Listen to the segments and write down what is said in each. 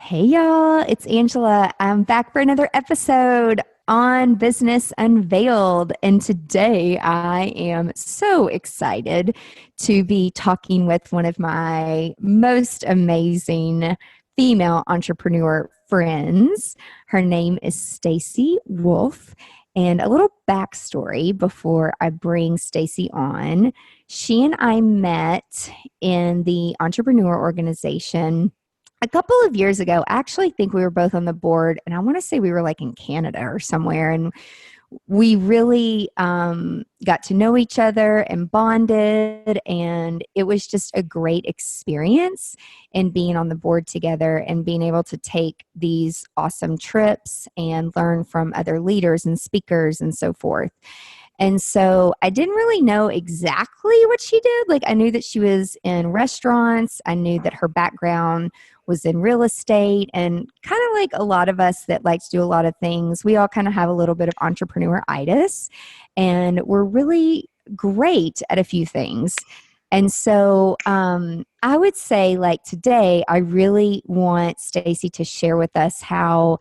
Hey y'all, it's Angela. I'm back for another episode on Business Unveiled. And today I am so excited to be talking with one of my most amazing female entrepreneur friends. Her name is Staci Wolff. And a little backstory before I bring Staci on. She and I met in the entrepreneur organization a couple of years ago. I actually think we were both on the board, and I want to say we were like in Canada or somewhere. And we really got to know each other and bonded. And it was just a great experience in being on the board together and being able to take these awesome trips and learn from other leaders and speakers and so forth. And so I didn't really know exactly what she did. Like, I knew that she was in restaurants. I knew that her background was in real estate, and kind of like a lot of us that like to do a lot of things, we all kind of have a little bit of entrepreneur-itis, and we're really great at a few things. And so I would say, like, today, I really want Staci to share with us how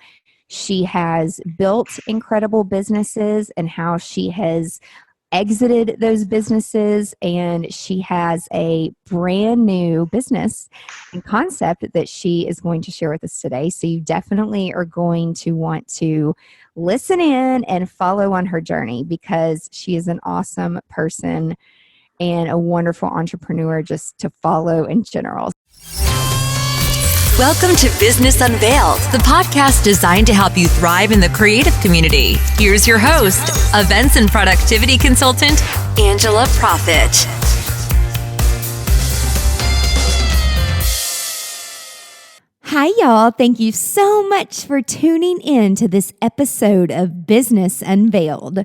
she has built incredible businesses and how she has exited those businesses, and she has a brand new business and concept that she is going to share with us today. So you definitely are going to want to listen in and follow on her journey, because she is an awesome person and a wonderful entrepreneur just to follow in general. Welcome to Business Unveiled, the podcast designed to help you thrive in the creative community. Here's your host, events and productivity consultant, Angela Profit. Hi, y'all. Thank you so much for tuning in to this episode of Business Unveiled.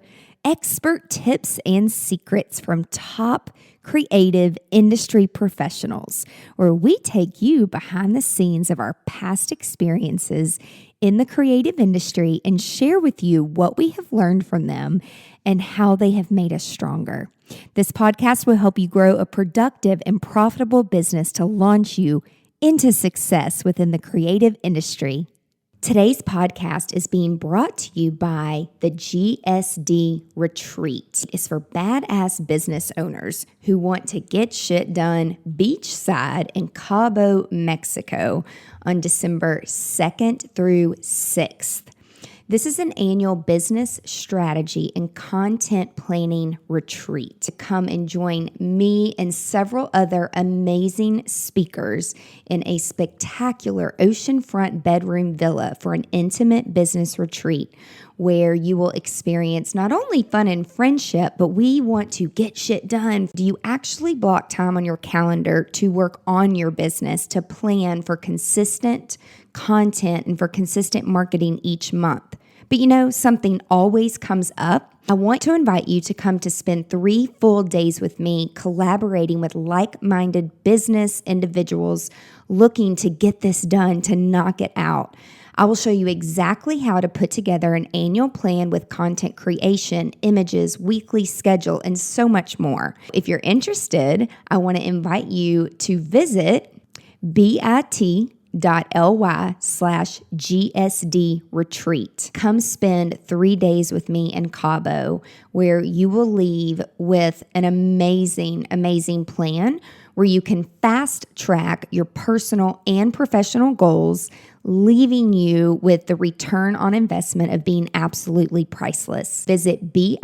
Expert tips and secrets from top creative industry professionals, where we take you behind the scenes of our past experiences in the creative industry and share with you what we have learned from them and how they have made us stronger. This podcast will help you grow a productive and profitable business to launch you into success within the creative industry. Today's podcast is being brought to you by the GSD Retreat. It's for badass business owners who want to get shit done beachside in Cabo, Mexico on December 2nd through 6th. This is an annual business strategy and content planning retreat to come and join me and several other amazing speakers in a spectacular oceanfront bedroom villa for an intimate business retreat where you will experience not only fun and friendship, but we want to get shit done. Do you actually block time on your calendar to work on your business, to plan for consistent content and for consistent marketing each month? But you know, something always comes up. I want to invite you to come to spend 3 full days with me collaborating with like-minded business individuals looking to get this done, to knock it out. I will show you exactly how to put together an annual plan with content creation, images, weekly schedule, and so much more. If you're interested, I want to invite you to visit bit.ly/GSD retreat. Come spend 3 days with me in Cabo, where you will leave with an amazing, amazing plan where you can fast track your personal and professional goals, leaving you with the return on investment of being absolutely priceless. Visit bit.ly/GSD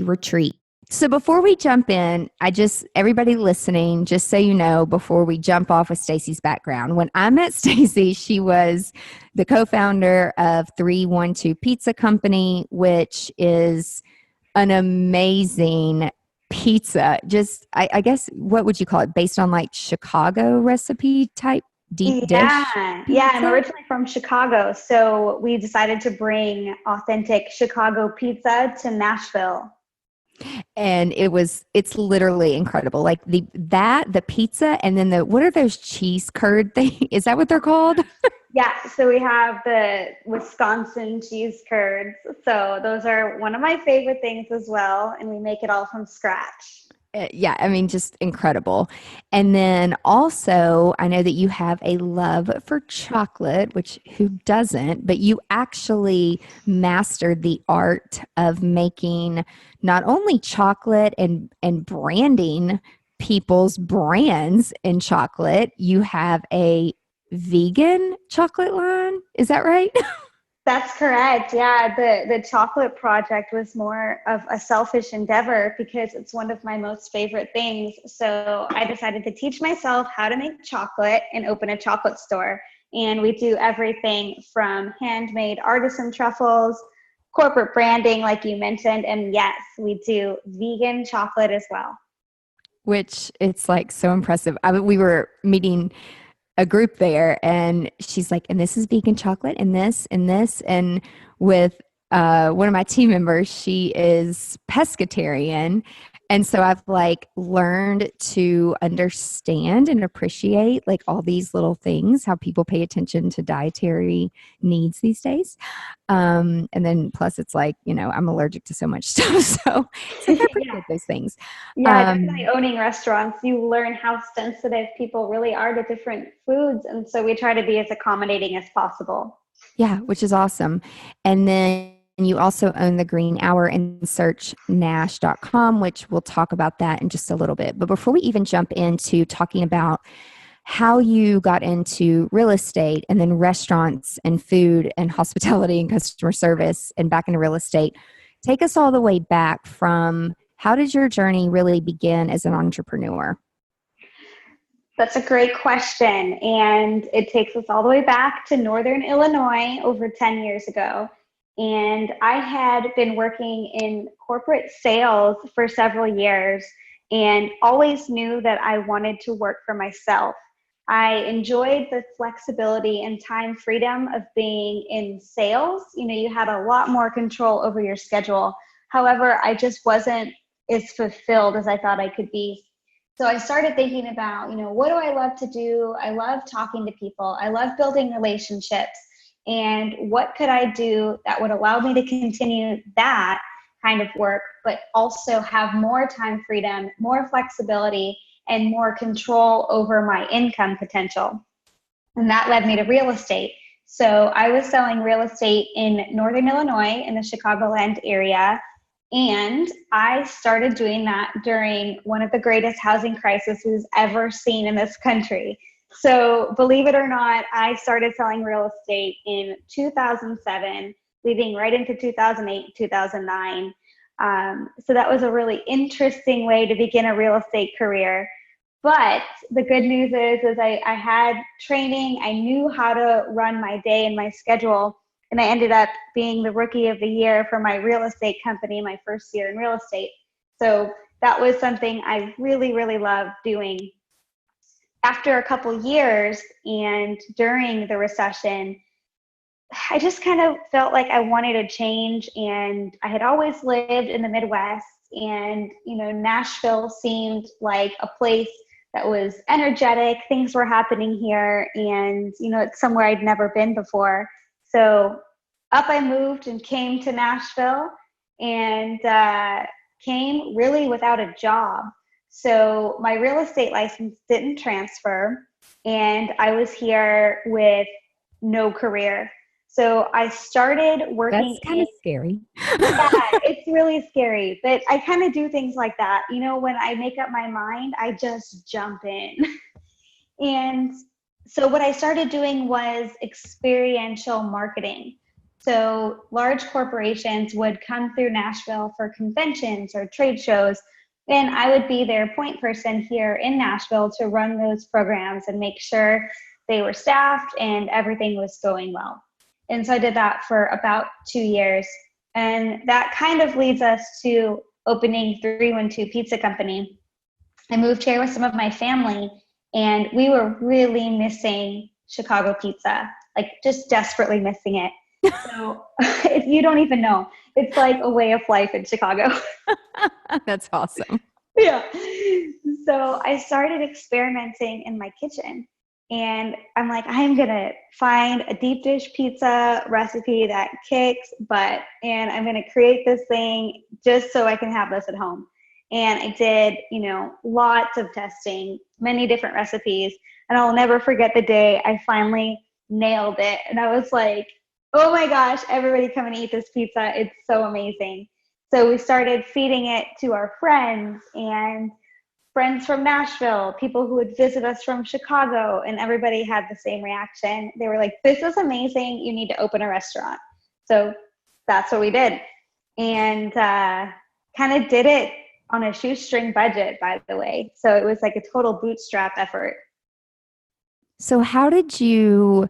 retreat. So before we jump in, everybody listening, just so you know, before we jump off with Staci's background, when I met Staci, she was the co-founder of 312 Pizza Company, which is an amazing pizza. Just, I guess, what would you call it? Based on like Chicago recipe type deep dish? Yeah, I'm originally from Chicago, so we decided to bring authentic Chicago pizza to Nashville. And it's literally incredible. Like the pizza, and then what are those cheese curd thing? Is that what they're called? Yeah, so we have the Wisconsin cheese curds. So those are one of my favorite things as well, and we make it all from scratch. Yeah, I mean, just incredible. And then also, I know that you have a love for chocolate, which who doesn't, but you actually mastered the art of making not only chocolate and branding people's brands in chocolate, you have a vegan chocolate line. Is that right? That's correct. Yeah, the chocolate project was more of a selfish endeavor because it's one of my most favorite things. So I decided to teach myself how to make chocolate and open a chocolate store. And we do everything from handmade artisan truffles, corporate branding, like you mentioned, and yes, we do vegan chocolate as well. Which it's like so impressive. We were meeting a group there and she's like, and this is vegan chocolate and this and this. And with one of my team members, she is pescatarian. And so I've like learned to understand and appreciate like all these little things, how people pay attention to dietary needs these days. And then plus it's like, I'm allergic to so much stuff. So it's like I Yeah. appreciate those things. Yeah, Um, definitely owning restaurants, you learn how sensitive people really are to different foods. And so we try to be as accommodating as possible. Yeah, which is awesome. And then you also own the Green Hour and searchnash.com, which we'll talk about that in just a little bit. But before we even jump into talking about how you got into real estate and then restaurants and food and hospitality and customer service and back into real estate, take us all the way back from how did your journey really begin as an entrepreneur? That's a great question. And it takes us all the way back to Northern Illinois over 10 years ago. And I had been working in corporate sales for several years and always knew that I wanted to work for myself. I enjoyed the flexibility and time freedom of being in sales. You had a lot more control over your schedule. However, I just wasn't as fulfilled as I thought I could be. So I started thinking about, what do I love to do? I love talking to people. I love building relationships. And what could I do that would allow me to continue that kind of work, but also have more time freedom, more flexibility, and more control over my income potential? And that led me to real estate. So I was selling real estate in Northern Illinois in the Chicagoland area. And I started doing that during one of the greatest housing crises we've ever seen in this country. So believe it or not, I started selling real estate in 2007, leading right into 2008, 2009. So that was a really interesting way to begin a real estate career. But the good news is I had training. I knew how to run my day and my schedule. And I ended up being the rookie of the year for my real estate company, my first year in real estate. So that was something I really, really loved doing. After a couple years and during the recession, I just kind of felt like I wanted a change. And I had always lived in the Midwest. And, Nashville seemed like a place that was energetic. Things were happening here. And, it's somewhere I'd never been before. So up I moved and came to Nashville and came really without a job. So my real estate license didn't transfer and I was here with no career. So I started working. That's kind of scary. Yeah, it's really scary, but I kind of do things like that. When I make up my mind, I just jump in. And so what I started doing was experiential marketing. So large corporations would come through Nashville for conventions or trade shows, and I would be their point person here in Nashville to run those programs and make sure they were staffed and everything was going well. And so I did that for about 2 years. And that kind of leads us to opening 312 Pizza Company. I moved here with some of my family, and we were really missing Chicago pizza, like just desperately missing it. So you don't even know. It's like a way of life in Chicago. That's awesome. Yeah. So I started experimenting in my kitchen. And I'm like, I'm going to find a deep dish pizza recipe that kicks butt. And I'm going to create this thing just so I can have this at home. And I did, lots of testing, many different recipes. And I'll never forget the day I finally nailed it. And I was like, oh my gosh, everybody come and eat this pizza. It's so amazing. So we started feeding it to our friends and friends from Nashville, people who would visit us from Chicago, and everybody had the same reaction. They were like, this is amazing. You need to open a restaurant. So that's what we did. And kind of did it on a shoestring budget, by the way. So it was like a total bootstrap effort. So how did you,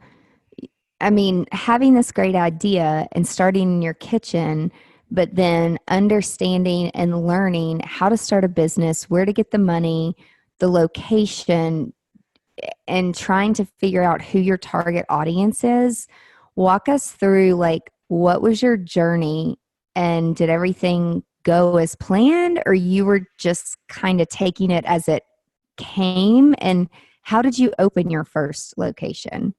having this great idea and starting in your kitchen, but then understanding and learning how to start a business, where to get the money, the location, and trying to figure out who your target audience is. Walk us through, like, what was your journey, and did everything go as planned, or you were just kind of taking it as it came? And how did you open your first location?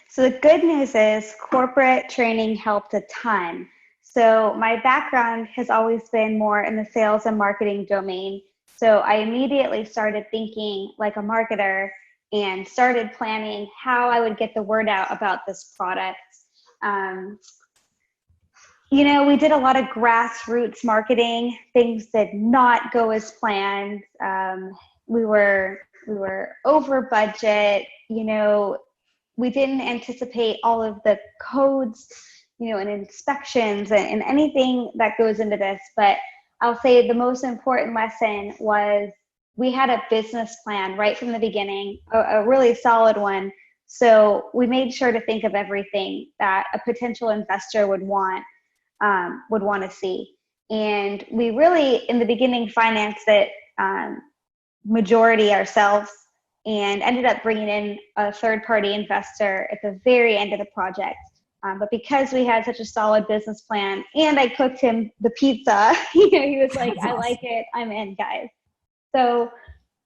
So the good news is corporate training helped a ton. So my background has always been more in the sales and marketing domain. So I immediately started thinking like a marketer and started planning how I would get the word out about this product. We did a lot of grassroots marketing. Things did not go as planned. We were over budget. We didn't anticipate all of the codes, and inspections and anything that goes into this. But I'll say the most important lesson was we had a business plan right from the beginning, a really solid one. So we made sure to think of everything that a potential investor would want to see. And we really, in the beginning, financed it majority ourselves, and ended up bringing in a third-party investor at the very end of the project. But because we had such a solid business plan, and I cooked him the pizza, he was like, I like it, I'm in, guys. So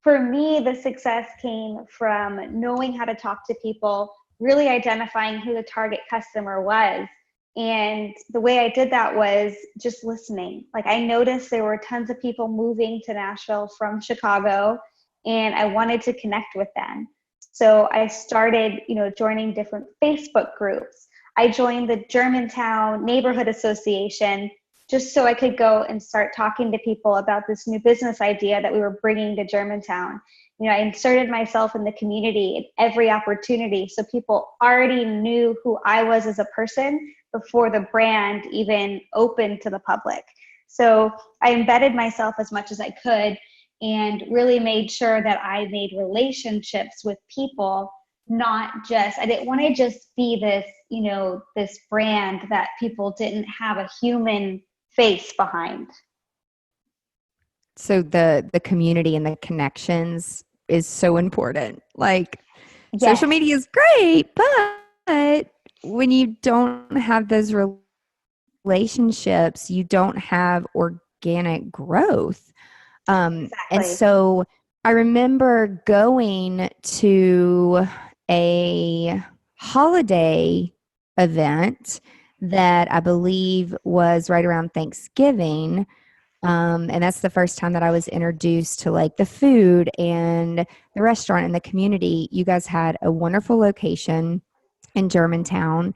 for me, the success came from knowing how to talk to people, really identifying who the target customer was. And the way I did that was just listening. Like, I noticed there were tons of people moving to Nashville from Chicago, and I wanted to connect with them. So I started, joining different Facebook groups. I joined the Germantown Neighborhood Association just so I could go and start talking to people about this new business idea that we were bringing to Germantown. I inserted myself in the community at every opportunity, so people already knew who I was as a person before the brand even opened to the public. So I embedded myself as much as I could and really made sure that I made relationships with people, I didn't want to just be this, this brand that people didn't have a human face behind. So the community and the connections is so important. Like, yes. Social media is great, but when you don't have those relationships, you don't have organic growth. Exactly. And so I remember going to a holiday event that I believe was right around Thanksgiving. And that's the first time that I was introduced to like the food and the restaurant and the community. You guys had a wonderful location in Germantown,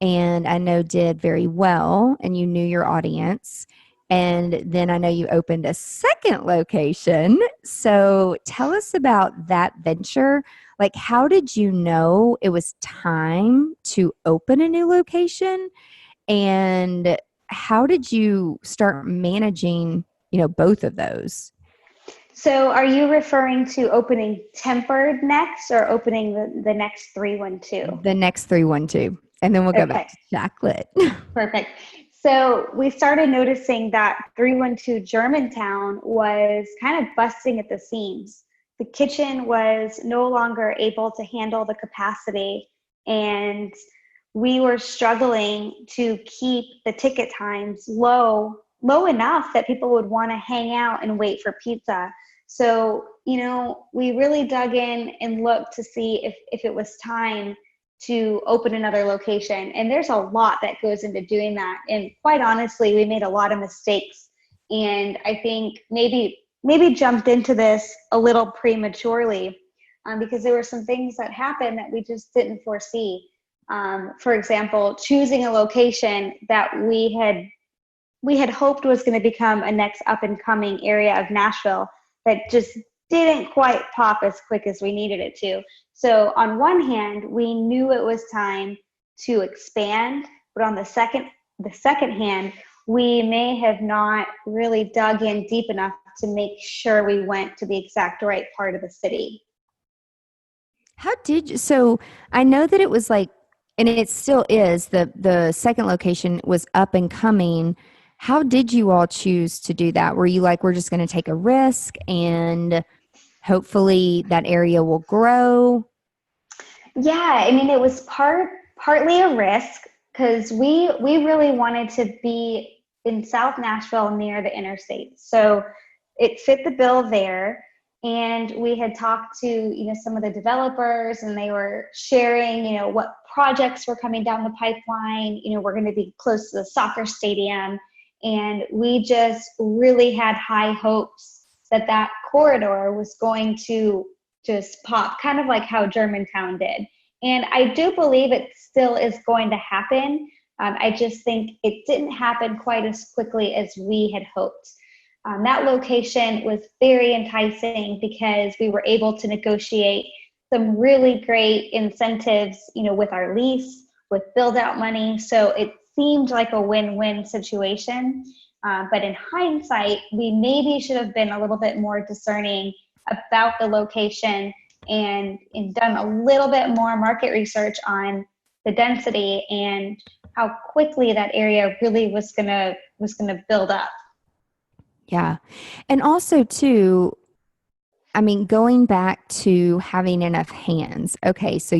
and I know did very well, and you knew your audience. And then I know you opened a second location. So tell us about that venture. Like, how did you know it was time to open a new location? And how did you start managing, both of those? So are you referring to opening Tempered next, or opening the next 312? The next 312. And then we'll go back to chocolate. Perfect. So we started noticing that 312 Germantown was kind of busting at the seams. The kitchen was no longer able to handle the capacity, and we were struggling to keep the ticket times low enough that people would want to hang out and wait for pizza. So, we really dug in and looked to see if it was time to open another location. And there's a lot that goes into doing that. And quite honestly, we made a lot of mistakes And I think maybe jumped into this a little prematurely, because there were some things that happened that we just didn't foresee. For example, choosing a location that we had hoped was going to become a next up and coming area of Nashville that just didn't quite pop as quick as we needed it to. So on one hand, we knew it was time to expand, but on the second hand, we may have not really dug in deep enough to make sure we went to the exact right part of the city. So I know that it was like, and it still is, the second location was up and coming. How did you all choose to do that? Were you like, we're just going to take a risk and hopefully that area will grow? Yeah, I mean, it was partly a risk because we really wanted to be in South Nashville near the interstate. So it fit the bill there. And we had talked to, some of the developers, and they were sharing, what projects were coming down the pipeline. We're going to be close to the soccer stadium. And we just really had high hopes that that corridor was going to just pop, kind of like how Germantown did. And I do believe it still is going to happen. I just think it didn't happen quite as quickly as we had hoped. That location was very enticing because we were able to negotiate some really great incentives, with our lease, with build out money. So it seemed like a win-win situation. But in hindsight, we maybe should have been a little bit more discerning about the location and done a little bit more market research on the density and how quickly that area really was gonna build up. Yeah. And also too, I mean, going back to having enough hands. Okay, so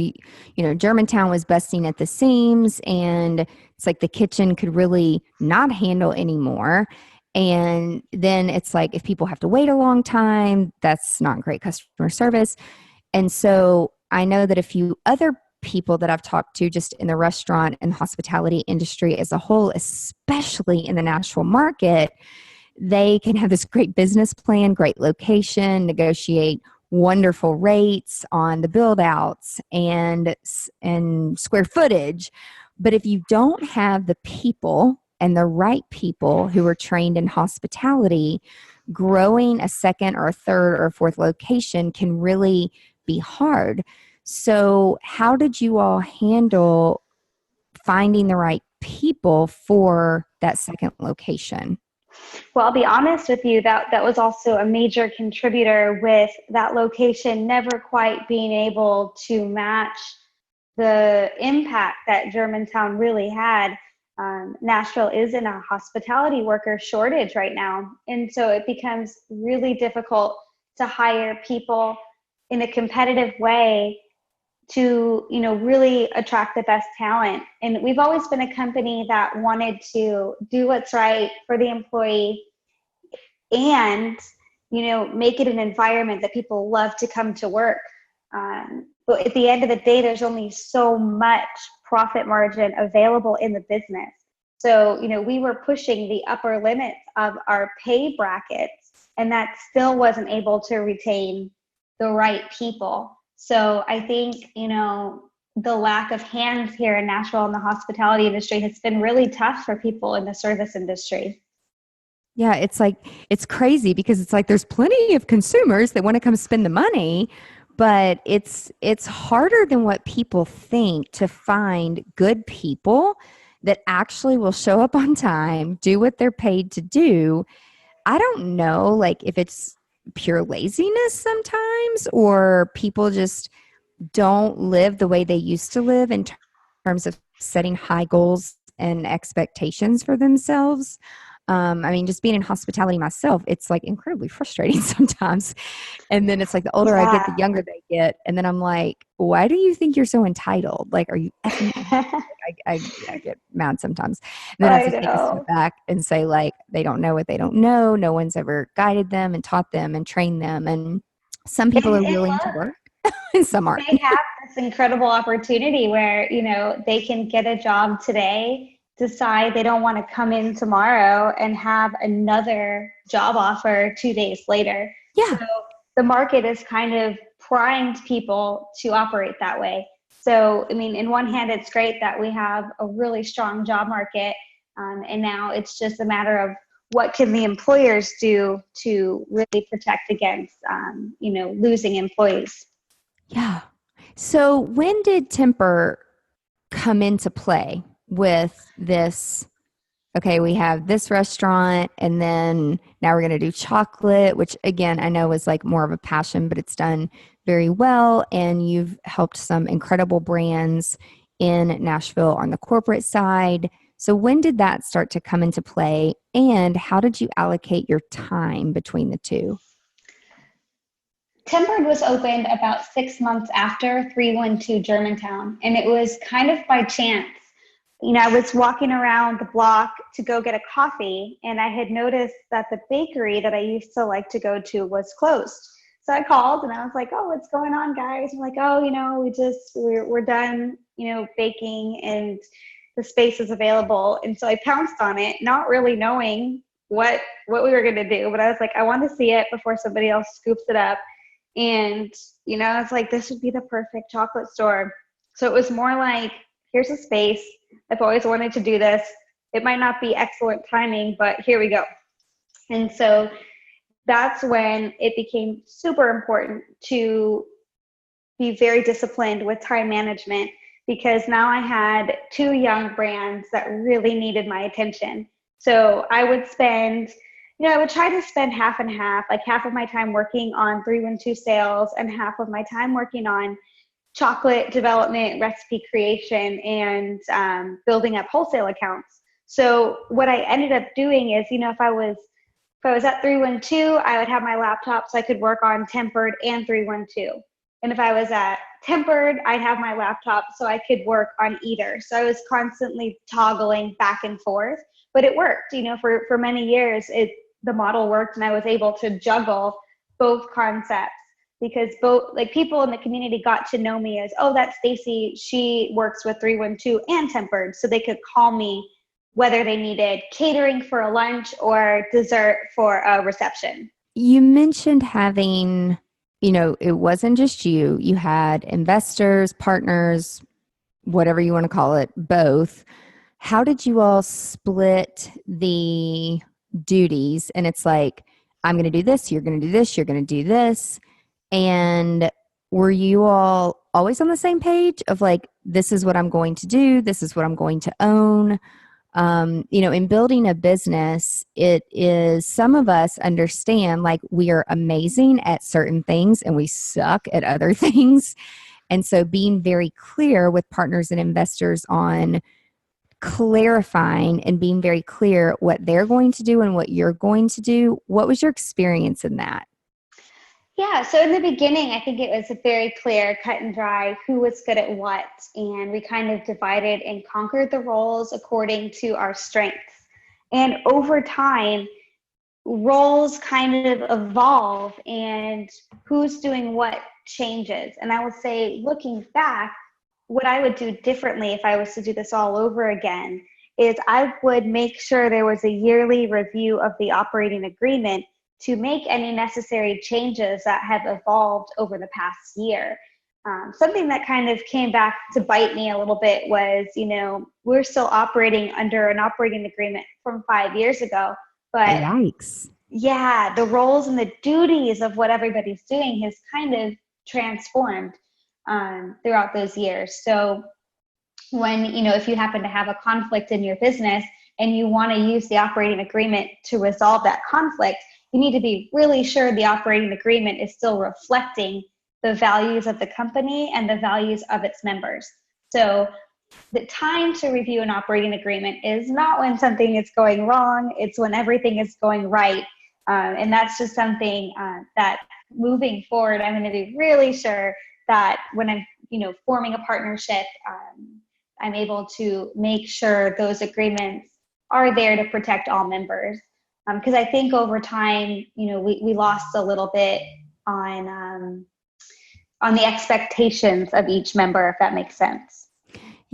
Germantown was busting at the seams, and it's like the kitchen could really not handle anymore. And then it's like if people have to wait a long time, that's not great customer service. And so I know that a few other people that I've talked to just in the restaurant and hospitality industry as a whole, especially in the Nashville market, they can have this great business plan, great location, negotiate wonderful rates on the build outs and square footage. But if you don't have the people and the right people who are trained in hospitality, growing a second or a third or a fourth location can really be hard. So how did you all handle finding the right people for that second location? Well, I'll be honest with you, that was also a major contributor with that location never quite being able to match the impact that Germantown really had. Nashville is in a hospitality worker shortage right now. And so it becomes really difficult to hire people in a competitive way to really attract the best talent. And we've always been a company that wanted to do what's right for the employee and make it an environment that people love to come to work. But at the end of the day, there's only so much profit margin available in the business. So we were pushing the upper limits of our pay brackets, and that still wasn't able to retain the right people. So I think, the lack of hands here in Nashville in the hospitality industry has been really tough for people in the service industry. Yeah, it's crazy because it's like there's plenty of consumers that want to come spend the money, but it's harder than what people think to find good people that actually will show up on time, do what they're paid to do. I don't know, like if it's pure laziness sometimes, or people just don't live the way they used to live in terms of setting high goals and expectations for themselves. I mean, just being in hospitality myself, it's like incredibly frustrating sometimes. And then it's like the older I get, the younger they get. And then I'm like, why do you think you're so entitled? Like, are you effing I get mad sometimes. And then I have to take a step back and say, like, they don't know what they don't know. No one's ever guided them and taught them and trained them. And some people are willing to work and some aren't. They have this incredible opportunity where, they can get a job today decide they don't want to come in tomorrow and have another job offer 2 days later. Yeah. So the market is kind of primed people to operate that way. So, I mean, in one hand, it's great that we have a really strong job market. And now it's just a matter of what can the employers do to really protect against, losing employees. Yeah. So when did temper come into play with this? Okay, we have this restaurant, and then now we're going to do chocolate, which again, I know is like more of a passion, but it's done very well. And you've helped some incredible brands in Nashville on the corporate side. So when did that start to come into play? And how did you allocate your time between the two? Tempered was opened about 6 months after 312 Germantown, and it was kind of by chance. I was walking around the block to go get a coffee, and I had noticed that the bakery that I used to like to go to was closed. So I called and I was like, "Oh, what's going on, guys?" I'm like, "Oh, we're done, baking, and the space is available." And so I pounced on it, not really knowing what we were going to do, but I was like, I want to see it before somebody else scoops it up. And, I was like, this would be the perfect chocolate store. So it was more like, here's a space. I've always wanted to do this. It might not be excellent timing, but here we go. And so that's when it became super important to be very disciplined with time management, because now I had two young brands that really needed my attention. So I would try to spend half and half, like half of my time working on 312 sales and half of my time working on chocolate development, recipe creation, and building up wholesale accounts. So what I ended up doing is, if I was at 312, I would have my laptop so I could work on Tempered and 312. And if I was at Tempered, I'd have my laptop so I could work on either. So I was constantly toggling back and forth, but it worked. For many years, the model worked, and I was able to juggle both concepts, because both, like, people in the community got to know me as, oh, that's Staci. She works with 312 and Tempered, so they could call me whether they needed catering for a lunch or dessert for a reception. You mentioned having, it wasn't just you. You had investors, partners, whatever you want to call it, both. How did you all split the duties? And it's like, I'm going to do this, you're going to do this, you're going to do this. And were you all always on the same page of like, this is what I'm going to do, this is what I'm going to own? In building a business, it is, some of us understand like we are amazing at certain things and we suck at other things. And so being very clear with partners and investors on clarifying and being very clear what they're going to do and what you're going to do. What was your experience in that? Yeah, so in the beginning, I think it was a very clear, cut and dry, who was good at what. And we kind of divided and conquered the roles according to our strengths. And over time, roles kind of evolve and who's doing what changes. And I will say, looking back, what I would do differently if I was to do this all over again is I would make sure there was a yearly review of the operating agreement to make any necessary changes that have evolved over the past year. Something that kind of came back to bite me a little bit was, we're still operating under an operating agreement from 5 years ago, but Yikes. Yeah, the roles and the duties of what everybody's doing has kind of transformed throughout those years. So when, if you happen to have a conflict in your business and you want to use the operating agreement to resolve that conflict, you need to be really sure the operating agreement is still reflecting the values of the company and the values of its members. So the time to review an operating agreement is not when something is going wrong, it's when everything is going right. And that's just something that moving forward, I'm going to be really sure that when I'm, forming a partnership, I'm able to make sure those agreements are there to protect all members. Because I think over time, we lost a little bit on the expectations of each member, if that makes sense.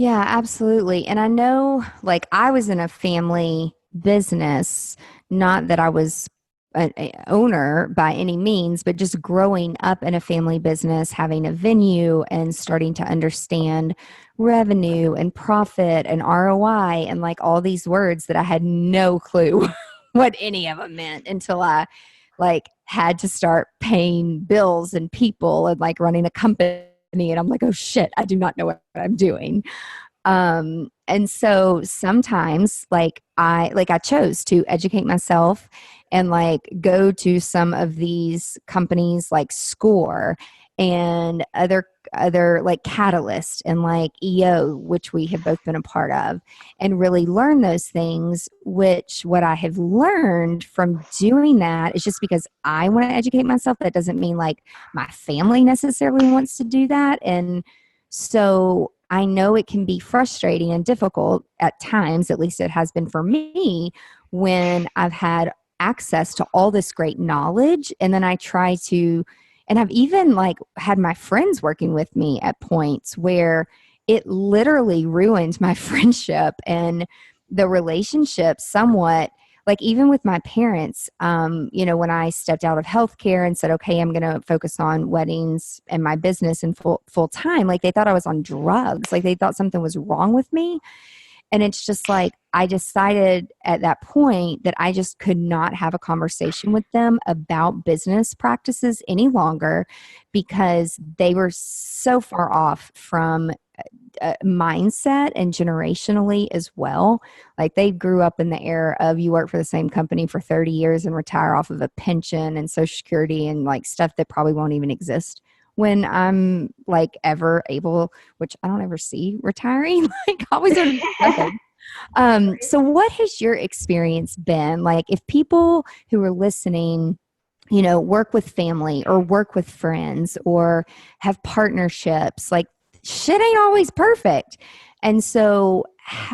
Yeah, absolutely. And I know, like, I was in a family business, not that I was an owner by any means, but just growing up in a family business, having a venue and starting to understand revenue and profit and ROI and like all these words that I had no clue what any of them meant until I like had to start paying bills and people and like running a company. And I'm like, oh shit, I do not know what I'm doing. And so sometimes like I chose to educate myself and like go to some of these companies like Score and other like Catalyst and like EO, which we have both been a part of, and really learn those things, which what I have learned from doing that is just because I want to educate myself, that doesn't mean like my family necessarily wants to do that. And so I know it can be frustrating and difficult at times, at least it has been for me, when I've had access to all this great knowledge. And then I try to, and I've even like had my friends working with me at points where it literally ruined my friendship and the relationship somewhat, like even with my parents, when I stepped out of healthcare and said, okay, I'm going to focus on weddings and my business and full time, like they thought I was on drugs, like they thought something was wrong with me. And it's just like, I decided at that point that I just could not have a conversation with them about business practices any longer because they were so far off from mindset and generationally as well. Like they grew up in the era of you work for the same company for 30 years and retire off of a pension and social security and like stuff that probably won't even exist when I'm like ever able, which I don't ever see retiring. Like I always want to do nothing. So what has your experience been like if people who are listening, work with family or work with friends or have partnerships, like shit ain't always perfect. And so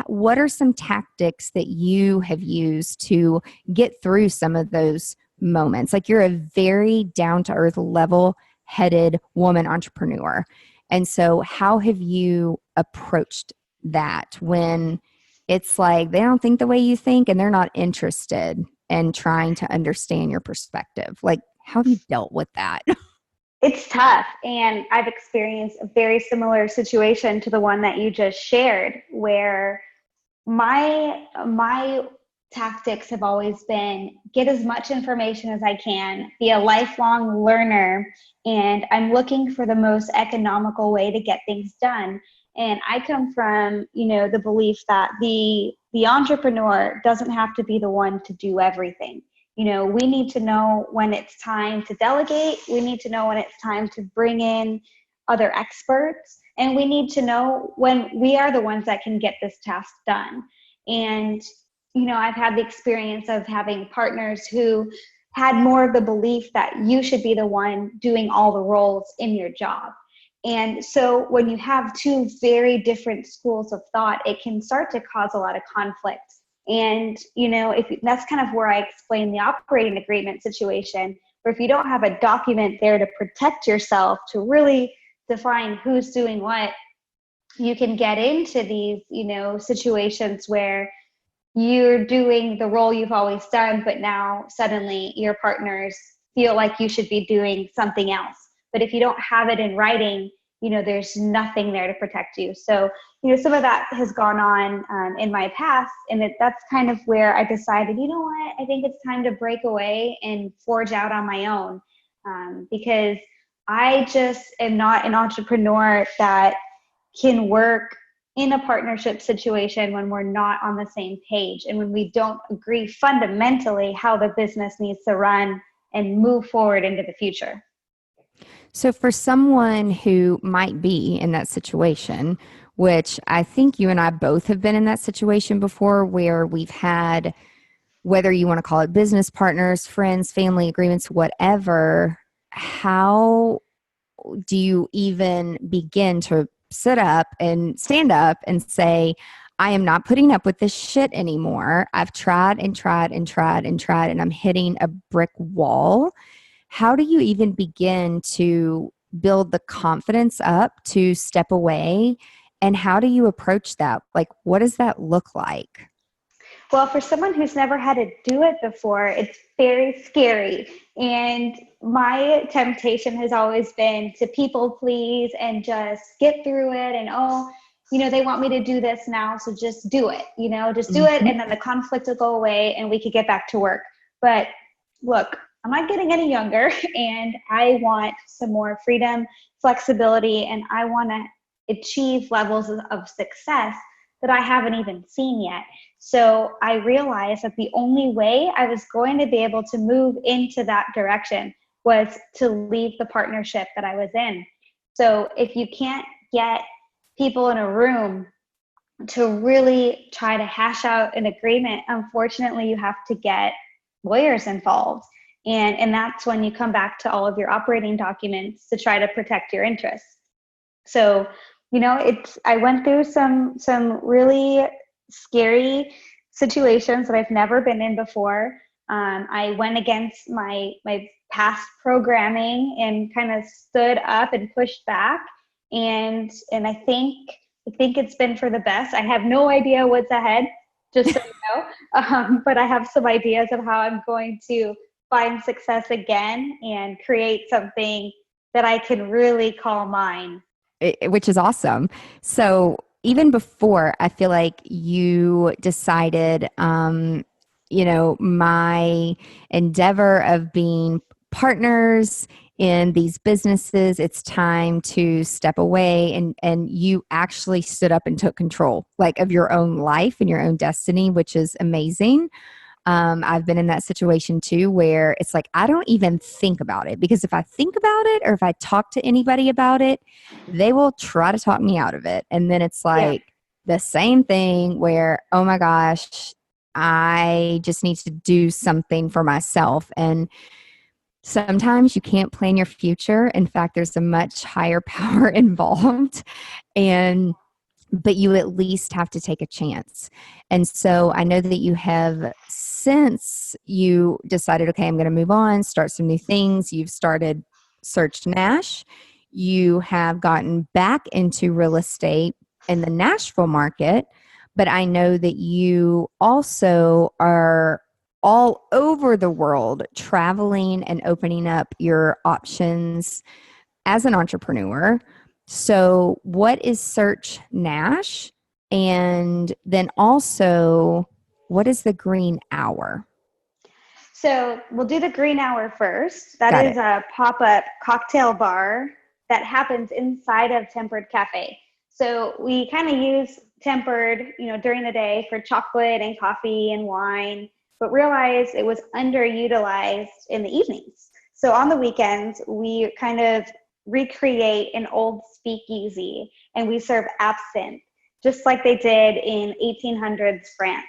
what are some tactics that you have used to get through some of those moments? Like you're a very down to earth, level headed woman entrepreneur. And so how have you approached that when it's like they don't think the way you think and they're not interested in trying to understand your perspective? Like, how have you dealt with that? It's tough. And I've experienced a very similar situation to the one that you just shared, where my tactics have always been get as much information as I can, be a lifelong learner, and I'm looking for the most economical way to get things done. And I come from, the belief that the entrepreneur doesn't have to be the one to do everything. We need to know when it's time to delegate. We need to know when it's time to bring in other experts. And we need to know when we are the ones that can get this task done. And, I've had the experience of having partners who had more of the belief that you should be the one doing all the roles in your job. And so when you have two very different schools of thought, it can start to cause a lot of conflict. And, if that's kind of where I explain the operating agreement situation, where if you don't have a document there to protect yourself, to really define who's doing what, you can get into these, situations where you're doing the role you've always done, but now suddenly your partners feel like you should be doing something else. But if you don't have it in writing, there's nothing there to protect you. So, some of that has gone on in my past, and that's kind of where I decided, you know what, I think it's time to break away and forge out on my own, because I just am not an entrepreneur that can work in a partnership situation when we're not on the same page and when we don't agree fundamentally how the business needs to run and move forward into the future. So, for someone who might be in that situation, which I think you and I both have been in that situation before, where we've had, whether you want to call it business partners, friends, family agreements, whatever, how do you even begin to sit up and stand up and say, I am not putting up with this shit anymore. I've tried and tried and tried and tried, and I'm hitting a brick wall. How do you even begin to build the confidence up to step away And how do you approach that? Like, what does that look like? Well, for someone who's never had to do it before, it's very scary. And my temptation has always been to people please and just get through it. And, oh, they want me to do this now. So just do it, just do it. Mhm. And then the conflict will go away and we could get back to work. But look, I'm not getting any younger and I want some more freedom, flexibility, and I want to achieve levels of success that I haven't even seen yet. So I realized that the only way I was going to be able to move into that direction was to leave the partnership that I was in. So if you can't get people in a room to really try to hash out an agreement, unfortunately, you have to get lawyers involved. And that's when you come back to all of your operating documents to try to protect your interests. So, I went through some really scary situations that I've never been in before. I went against my past programming and kind of stood up and pushed back. And I think it's been for the best. I have no idea what's ahead, just so you know. But I have some ideas of how I'm going to find success again and create something that I can really call mine. Which is awesome. So even before, I feel like you decided, my endeavor of being partners in these businesses, it's time to step away, and you actually stood up and took control, like, of your own life and your own destiny, which is amazing. I've been in that situation too, where it's like, I don't even think about it, because if I think about it or if I talk to anybody about it, they will try to talk me out of it. And then it's Yeah. like the same thing where, oh my gosh, I just need to do something for myself. And sometimes you can't plan your future. In fact, there's a much higher power involved. But you at least have to take a chance. And so I know that you have, since you decided, okay, I'm going to move on, start some new things, you've started Search Nash, you have gotten back into real estate in the Nashville market, but I know that you also are all over the world traveling and opening up your options as an entrepreneur. So, what is Search Nash? And then also, what is the Green Hour? So we'll do the Green Hour first. That Got is it. a pop-up cocktail bar that happens inside of Tempered Cafe. So we kind of use Tempered, during the day for chocolate and coffee and wine, but realized it was underutilized in the evenings. So on the weekends, we kind of recreate an old speakeasy and we serve absinthe, just like they did in 1800s France.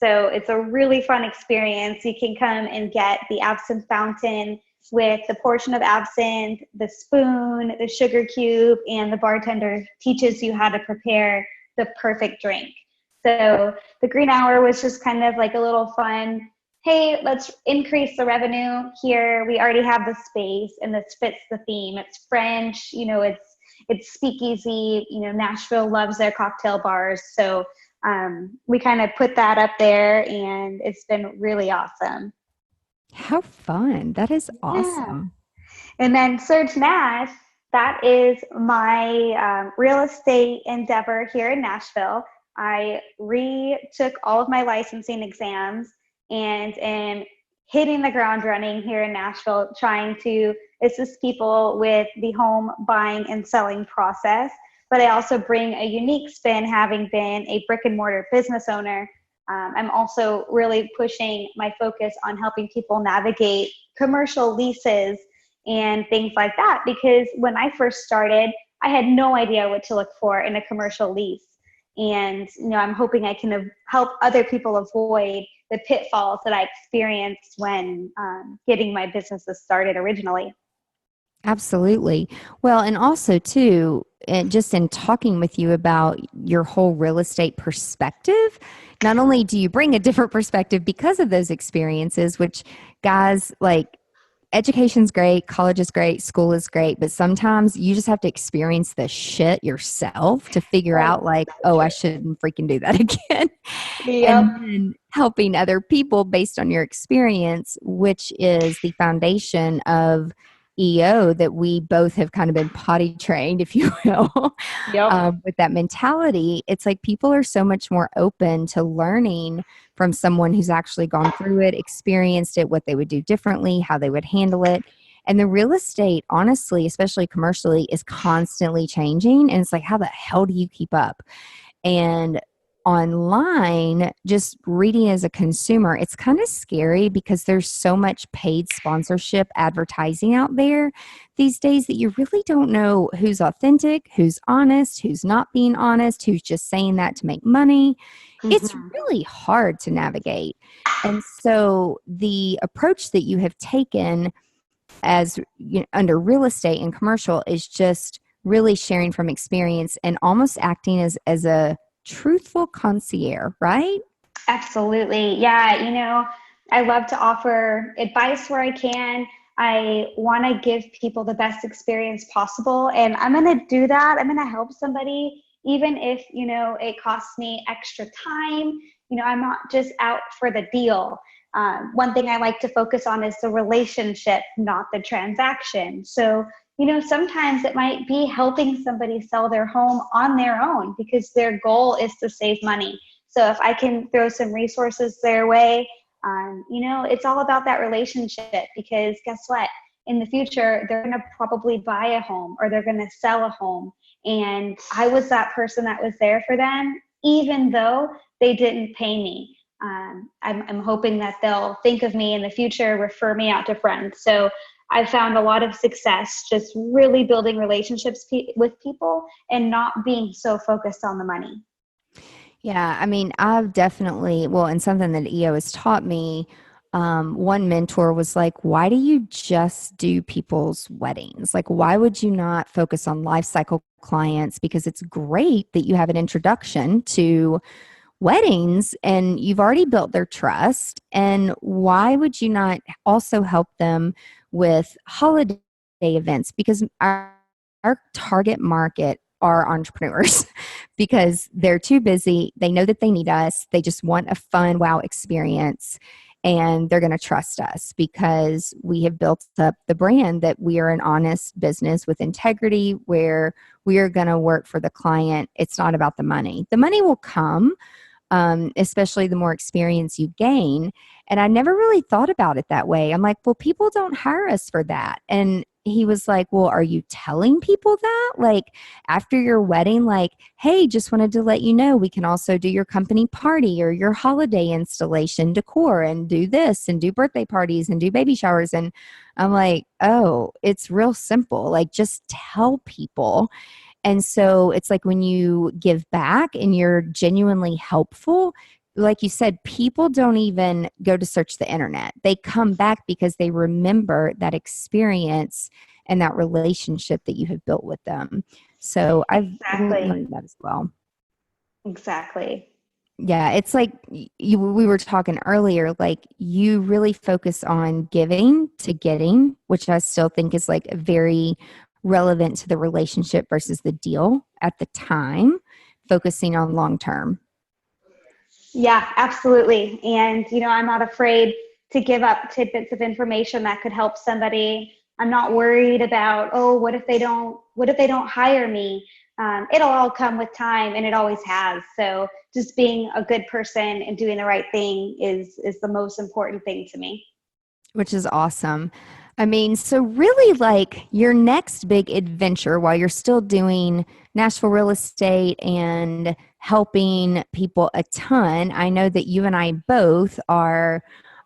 So it's a really fun experience. You can come and get the absinthe fountain with the portion of absinthe, the spoon, the sugar cube, and the bartender teaches you how to prepare the perfect drink. So the Green Hour was just kind of like a little fun, hey, let's increase the revenue here. We already have the space and this fits the theme. It's French, it's speakeasy, Nashville loves their cocktail bars. So we kind of put that up there and it's been really awesome. How fun. That is Yeah. awesome. And then Surge Nash, that is my real estate endeavor here in Nashville. I retook all of my licensing exams and am hitting the ground running here in Nashville, trying to assist people with the home buying and selling process. But I also bring a unique spin, having been a brick and mortar business owner. I'm also really pushing my focus on helping people navigate commercial leases and things like that. Because when I first started, I had no idea what to look for in a commercial lease. And, I'm hoping I can help other people avoid the pitfalls that I experienced when getting my businesses started originally. Absolutely. Well, and also too, and just in talking with you about your whole real estate perspective, not only do you bring a different perspective because of those experiences, which, guys, like, education's great, college is great, school is great, but sometimes you just have to experience the shit yourself to figure Right. out like, oh, I shouldn't freaking do that again. Yep. And then helping other people based on your experience, which is the foundation of EO that we both have kind of been potty trained, if you will, Yep. with that mentality. It's like people are so much more open to learning from someone who's actually gone through it, experienced it, what they would do differently, how they would handle it. And the real estate, honestly, especially commercially, is constantly changing. And it's like, how the hell do you keep up? And online, just reading as a consumer, it's kind of scary because there's so much paid sponsorship advertising out there these days that you really don't know who's authentic, who's honest, who's not being honest, who's just saying that to make money. It's really hard to navigate. And so the approach that you have taken as under real estate and commercial is just really sharing from experience and almost acting as a truthful concierge, right? Absolutely. Yeah. I love to offer advice where I can. I want to give people the best experience possible. And I'm going to do that. I'm going to help somebody, even if, it costs me extra time. I'm not just out for the deal. One thing I like to focus on is the relationship, not the transaction. So, sometimes it might be helping somebody sell their home on their own because their goal is to save money. So if I can throw some resources their way, it's all about that relationship, because guess what? In the future, they're going to probably buy a home or they're going to sell a home. And I was that person that was there for them, even though they didn't pay me. I'm hoping that they'll think of me in the future, refer me out to friends. So I've found a lot of success just really building relationships with people and not being so focused on the money. Yeah, I mean, I've definitely, well, and something that EO has taught me, one mentor was like, why do you just do people's weddings? Like, why would you not focus on life cycle clients? Because it's great that you have an introduction to weddings and you've already built their trust. And why would you not also help them with holiday events? Because our target market are entrepreneurs because they're too busy. They know that they need us. They just want a fun, wow experience. And they're going to trust us because we have built up the brand that we are an honest business with integrity where we are going to work for the client. It's not about the money. The money will come, especially the more experience you gain. And I never really thought about it that way. I'm like, well, people don't hire us for that. And he was like, well, are you telling people that? Like after your wedding, like, hey, just wanted to let you know we can also do your company party or your holiday installation decor and do this and do birthday parties and do baby showers. And I'm like, oh, it's real simple. Like just tell people. And so it's like when you give back and you're genuinely helpful, like you said, people don't even go to search the internet. They come back because they remember that experience and that relationship that you have built with them. So I've Exactly. learned that as well. Exactly. Yeah, it's like we were talking earlier, like you really focus on giving to getting, which I still think is like very relevant to the relationship versus the deal at the time, focusing on long term. Yeah, absolutely. And, I'm not afraid to give up tidbits of information that could help somebody. I'm not worried about, oh, what if they don't hire me? It'll all come with time, and it always has. So just being a good person and doing the right thing is the most important thing to me. Which is awesome. I mean, so really like your next big adventure while you're still doing Nashville real estate and helping people a ton. I know that you and I both are,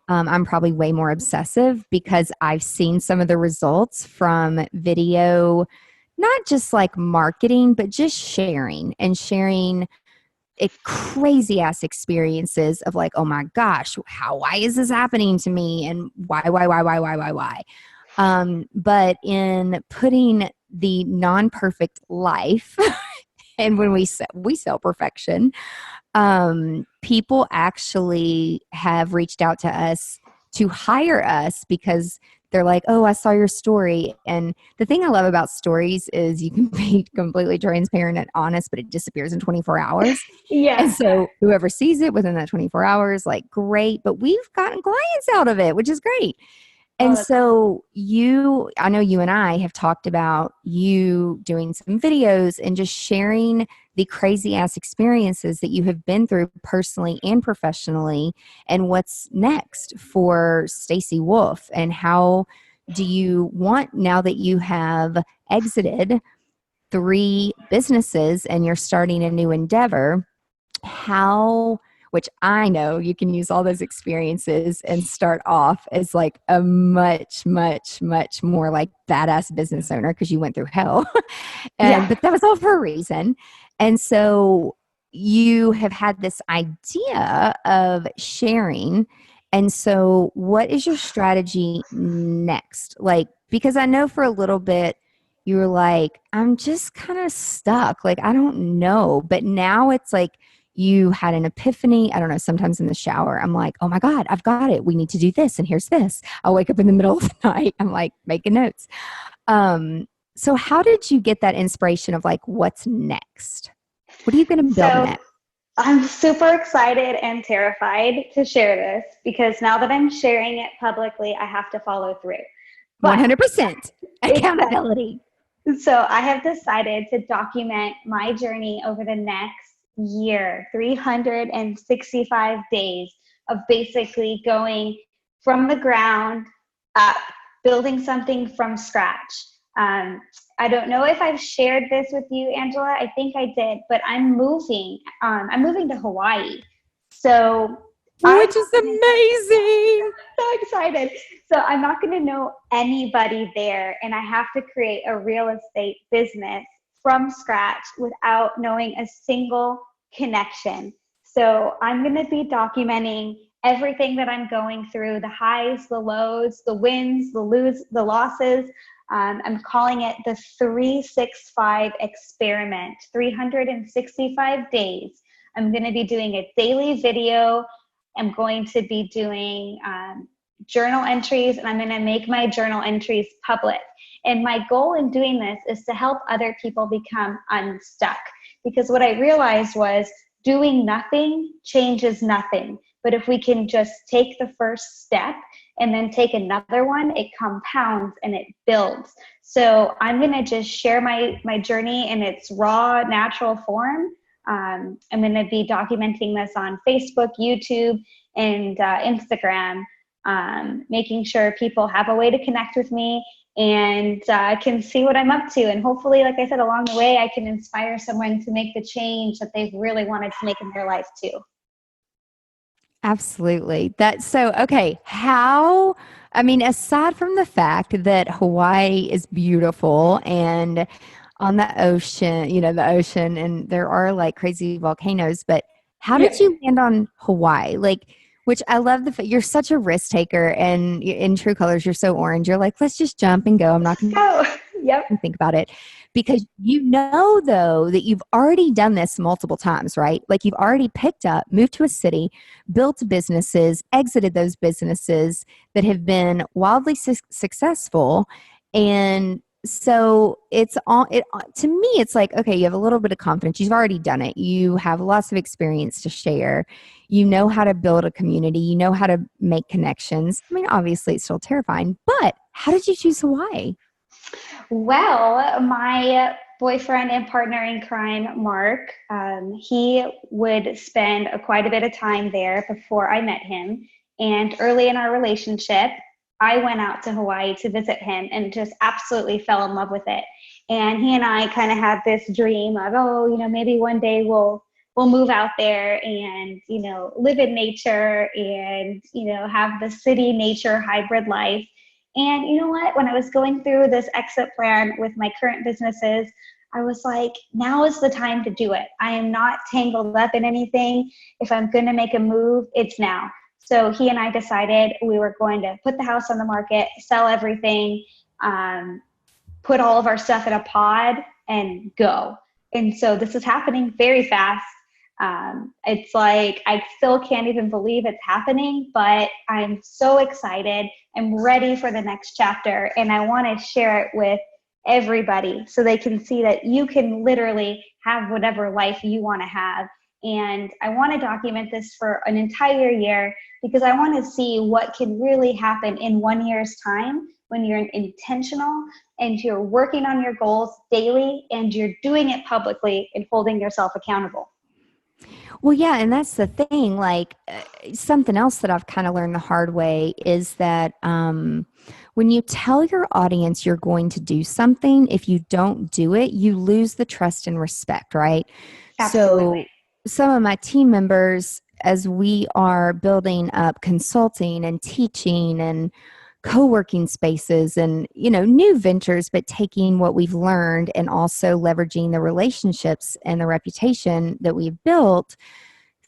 I'm probably way more obsessive because I've seen some of the results from video, not just like marketing, but just sharing and sharing crazy ass experiences of like, oh my gosh, why is this happening to me? And why? But in putting the non-perfect life, and when we sell perfection, people actually have reached out to us to hire us because they're like, oh, I saw your story. And the thing I love about stories is you can be completely transparent and honest, but it disappears in 24 hours. And Yeah. so whoever sees it within that 24 hours, like, great. But we've gotten clients out of it, which is great. Oh, And that's awesome. so I know you and I have talked about you doing some videos and just sharing the crazy ass experiences that you have been through personally and professionally, and what's next for Staci Wolff, and how do you want, now that you have exited 3 businesses and you're starting a new endeavor, how, which I know you can use all those experiences and start off as like a much, much, much more like badass business owner because you went through hell. Yeah. But that was all for a reason. And so you have had this idea of sharing. And so what is your strategy next? Like, because I know for a little bit you were like, I'm just kind of stuck. Like, I don't know. But now it's like you had an epiphany. I don't know. Sometimes in the shower, I'm like, oh my God, I've got it. We need to do this. And here's this. I'll wake up in the middle of the night. I'm like making notes. So how did you get that inspiration of like, what's next? What are you going to build So next? I'm super excited and terrified to share this because now that I'm sharing it publicly, I have to follow through. But 100% it's accountability. so I have decided to document my journey over the next year, 365 days of basically going from the ground up, building something from scratch. Um, I don't know if I've shared this with you, Angela. I think I did, but I'm moving. I'm moving to Hawaii. So I'm Which is amazing. so excited. So I'm not going to know anybody there, and I have to create a real estate business from scratch without knowing a single connection. So I'm going to be documenting everything that I'm going through, the highs, the lows, the wins, the losses. I'm calling it the 365 experiment, 365 days. I'm going to be doing a daily video. I'm going to be doing journal entries, and I'm going to make my journal entries public. And my goal in doing this is to help other people become unstuck. Because what I realized was doing nothing changes nothing. But if we can just take the first step and then take another one, it compounds and it builds. So I'm going to just share my journey in its raw, natural form. I'm going to be documenting this on Facebook, YouTube, and Instagram, making sure people have a way to connect with me and can see what I'm up to. And hopefully, like I said, along the way, I can inspire someone to make the change that they've really wanted to make in their life too. Absolutely. That's so okay. How, I mean, aside from the fact that Hawaii is beautiful and on the ocean, the ocean, and there are like crazy volcanoes, but how Yeah. did you land on Hawaii? Like, which I love you're such a risk taker, and in True Colors, you're so orange. You're like, let's just jump and go. I'm not going Oh, yep. to think about it, because though, that you've already done this multiple times, right? Like, you've already picked up, moved to a city, built businesses, exited those businesses that have been wildly successful. And so it's all it to me, it's like, okay, you have a little bit of confidence. You've already done it. You have lots of experience to share. You know how to build a community. You know how to make connections. I mean, obviously it's still terrifying, but how did you choose Hawaii? Well, my boyfriend and partner in crime, Mark, he would spend quite a bit of time there before I met him. And early in our relationship, I went out to Hawaii to visit him and just absolutely fell in love with it. And he and I kind of had this dream of, maybe one day we'll move out there and, live in nature and, have the city nature hybrid life. And you know what? When I was going through this exit plan with my current businesses, I was like, now is the time to do it. I am not tangled up in anything. If I'm going to make a move, it's now. So he and I decided we were going to put the house on the market, sell everything, put all of our stuff in a pod, and go. And so this is happening very fast. It's like I still can't even believe it's happening, but I'm so excited I'm ready for the next chapter. And I want to share it with everybody so they can see that you can literally have whatever life you want to have. And I want to document this for an entire year because I want to see what can really happen in 1 year's time when you're intentional and you're working on your goals daily and you're doing it publicly and holding yourself accountable. Well, yeah, and that's the thing. Like something else that I've kind of learned the hard way is that when you tell your audience you're going to do something, if you don't do it, you lose the trust and respect, right? Absolutely. So some of my team members, as we are building up consulting and teaching and co-working spaces and new ventures, but taking what we've learned and also leveraging the relationships and the reputation that we've built,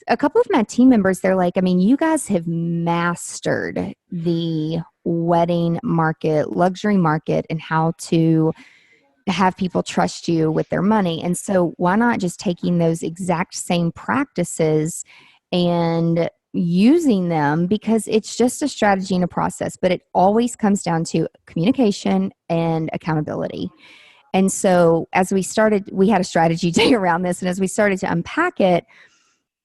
a couple of my team members, they're like, I mean, you guys have mastered the wedding market, luxury market, and how to have people trust you with their money. And so why not just taking those exact same practices and using them, because it's just a strategy and a process, but it always comes down to communication and accountability. And so as we started, we had a strategy day around this. And as we started to unpack it,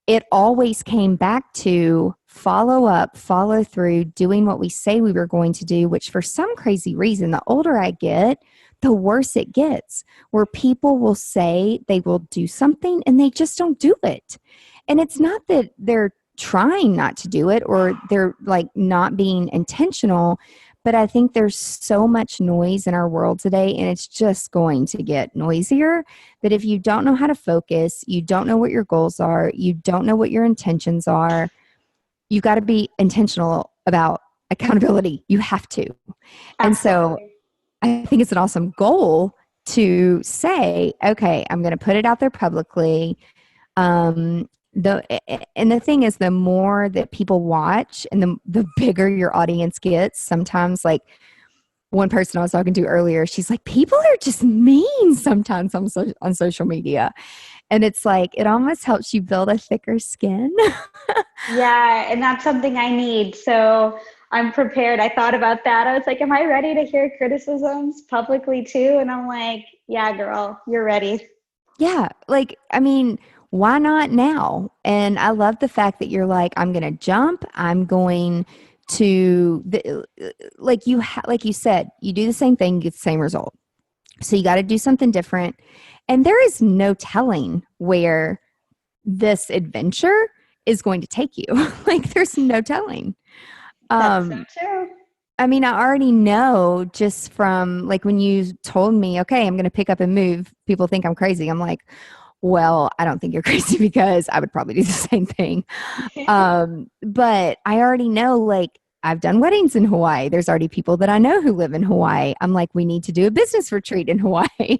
it always came back to follow up, follow through, doing what we say we were going to do, which for some crazy reason, the older I get, the worse it gets, where people will say they will do something and they just don't do it. And it's not that they're trying not to do it or they're like not being intentional, but I think there's so much noise in our world today, and it's just going to get noisier, that if you don't know how to focus, you don't know what your goals are, you don't know what your intentions are, you got to be intentional about accountability. You have to. And so I think it's an awesome goal to say, okay, I'm going to put it out there publicly. And the thing is, the more that people watch and the bigger your audience gets, sometimes, like one person I was talking to earlier, she's like, people are just mean sometimes on social media. And it's like, it almost helps you build a thicker skin. Yeah, and that's something I need. So I'm prepared. I thought about that. I was like, am I ready to hear criticisms publicly too? And I'm like, yeah, girl, you're ready. Yeah. Like, I mean, why not now? And I love the fact that you're like, I'm going to jump. I'm going to, like like you said, you do the same thing, you get the same result. So you got to do something different. And there is no telling where this adventure is going to take you. Like, there's no telling. That's so true. I mean, I already know just from like when you told me, okay, I'm going to pick up and move, people think I'm crazy. I'm like, well, I don't think you're crazy because I would probably do the same thing. But I already know, like, I've done weddings in Hawaii. There's already people that I know who live in Hawaii. I'm like, we need to do a business retreat in Hawaii.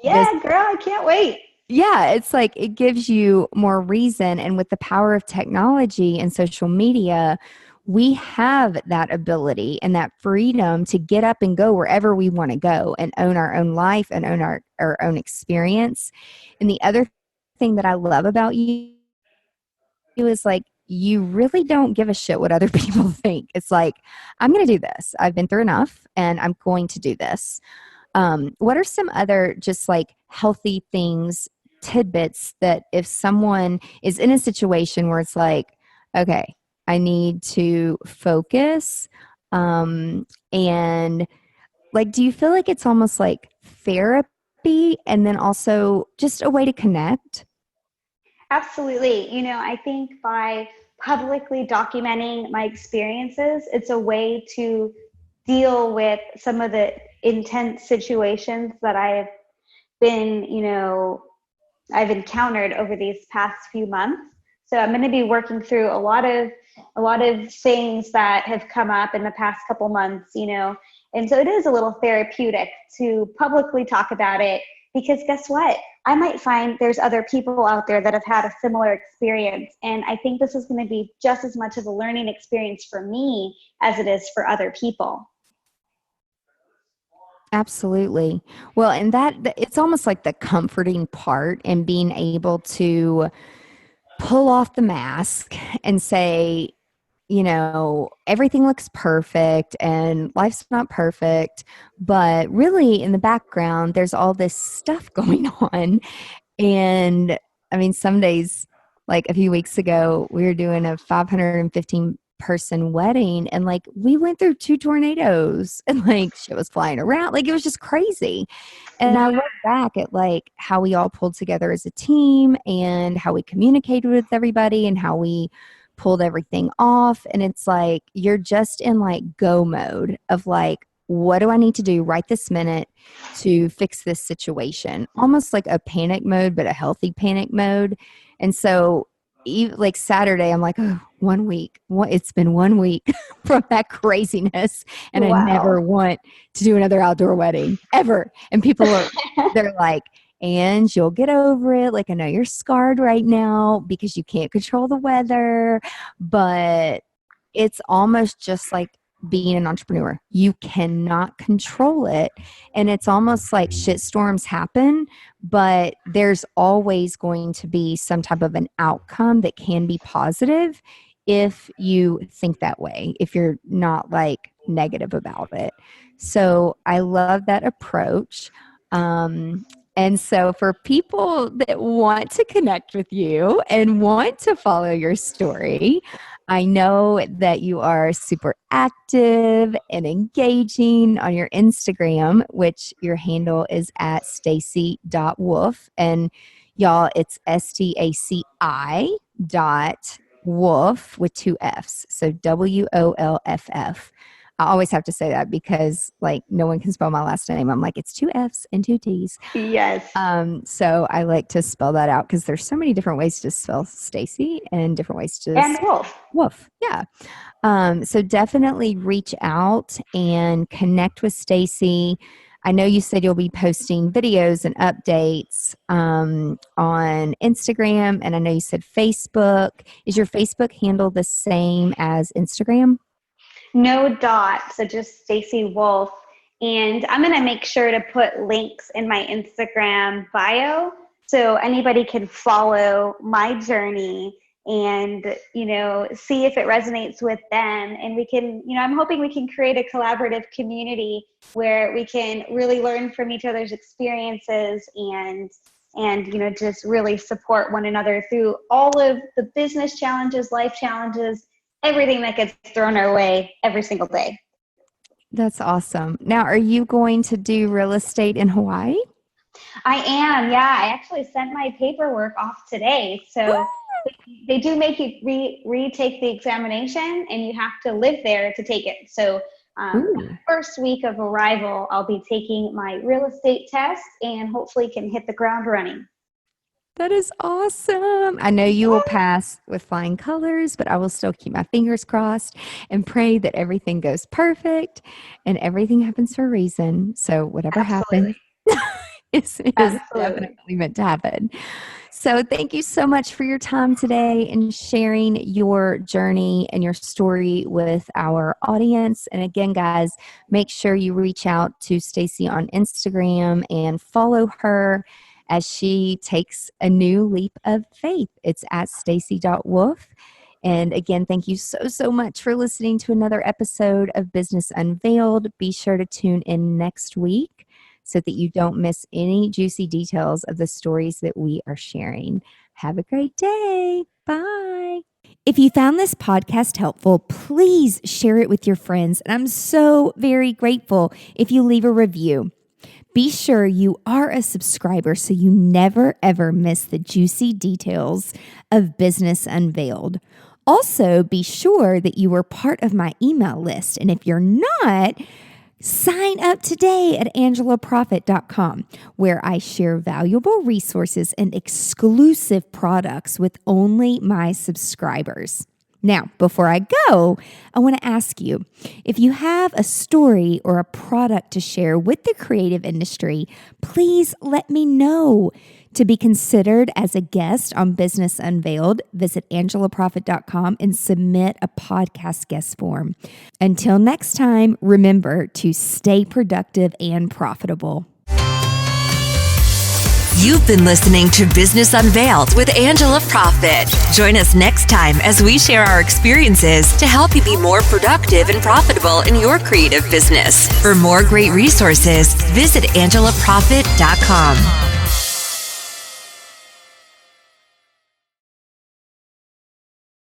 Yeah, girl, I can't wait. Yeah, it's like it gives you more reason. And with the power of technology and social media, we have that ability and that freedom to get up and go wherever we want to go and own our own life and own our own experience. And the other thing that I love about you is like, you really don't give a shit what other people think. It's like, I'm going to do this. I've been through enough and I'm going to do this. What are some other just like healthy things, tidbits that if someone is in a situation where it's like, okay, I need to focus, and like, do you feel like it's almost like therapy and then also just a way to connect? Absolutely. I think by publicly documenting my experiences, it's a way to deal with some of the intense situations that I've been, I've encountered over these past few months. So I'm going to be working through a lot of things that have come up in the past couple months, and so it is a little therapeutic to publicly talk about it, because guess what? I might find there's other people out there that have had a similar experience. And I think this is going to be just as much of a learning experience for me as it is for other people. Absolutely. Well, and that it's almost like the comforting part in being able to pull off the mask and say, everything looks perfect and life's not perfect, but really in the background, there's all this stuff going on. And I mean, some days, like a few weeks ago, we were doing a 515-person wedding, and like we went through 2 tornadoes, and like shit was flying around. Like it was just crazy. And I look back at like how we all pulled together as a team and how we communicated with everybody and how we pulled everything off. And it's like you're just in like go mode of like, what do I need to do right this minute to fix this situation? Almost like a panic mode, but a healthy panic mode. And so, like Saturday, I'm like, oh, 1 week. It's been 1 week from that craziness, and I never want to do another outdoor wedding ever. And they're like, and you'll get over it. Like, I know you're scarred right now because you can't control the weather, but it's almost just like being an entrepreneur. You cannot control it. And it's almost like shitstorms happen, but there's always going to be some type of an outcome that can be positive if you think that way, if you're not like negative about it. So I love that approach. And so for people that want to connect with you and want to follow your story, I know that you are super active and engaging on your Instagram, which your handle is at Staci.Wolff. And y'all, it's STACI dot Wolff with 2 F's. So WOLFF. I always have to say that because like no one can spell my last name. I'm like, it's 2 F's and 2 T's. Yes. So I like to spell that out because there's so many different ways to spell Staci and different ways to and Wolf. Wolff. Yeah. So definitely reach out and connect with Staci. I know you said you'll be posting videos and updates on Instagram, and I know you said Facebook. Is your Facebook handle the same as Instagram? No dot, so just Staci Wolff. And I'm going to make sure to put links in my Instagram bio so anybody can follow my journey and, see if it resonates with them. And we can, I'm hoping we can create a collaborative community where we can really learn from each other's experiences and just really support one another through all of the business challenges, life challenges, everything that gets thrown our way every single day. That's awesome. Now, are you going to do real estate in Hawaii? I am. Yeah. I actually sent my paperwork off today. So they do make you retake the examination, and you have to live there to take it. So the first week of arrival, I'll be taking my real estate test and hopefully can hit the ground running. That is awesome. I know you will pass with flying colors, but I will still keep my fingers crossed and pray that everything goes perfect and everything happens for a reason. So whatever happens is definitely meant to happen. So thank you so much for your time today and sharing your journey and your story with our audience. And again, guys, make sure you reach out to Staci on Instagram and follow her as she takes a new leap of faith. It's at Staci.Wolff. And again, thank you so much for listening to another episode of Business Unveiled. Be sure to tune in next week so that you don't miss any juicy details of the stories that we are sharing. Have a great day. Bye. If you found this podcast helpful, please share it with your friends. And I'm so very grateful if you leave a review. Be sure you are a subscriber so you never, ever miss the juicy details of Business Unveiled. Also, be sure that you are part of my email list. And if you're not, sign up today at angelaprofit.com, where I share valuable resources and exclusive products with only my subscribers. Now, before I go, I want to ask you, if you have a story or a product to share with the creative industry, please let me know. To be considered as a guest on Business Unveiled, visit angelaprofit.com and submit a podcast guest form. Until next time, remember to stay productive and profitable. You've been listening to Business Unveiled with Angela Profit. Join us next time as we share our experiences to help you be more productive and profitable in your creative business. For more great resources, visit angelaprofit.com.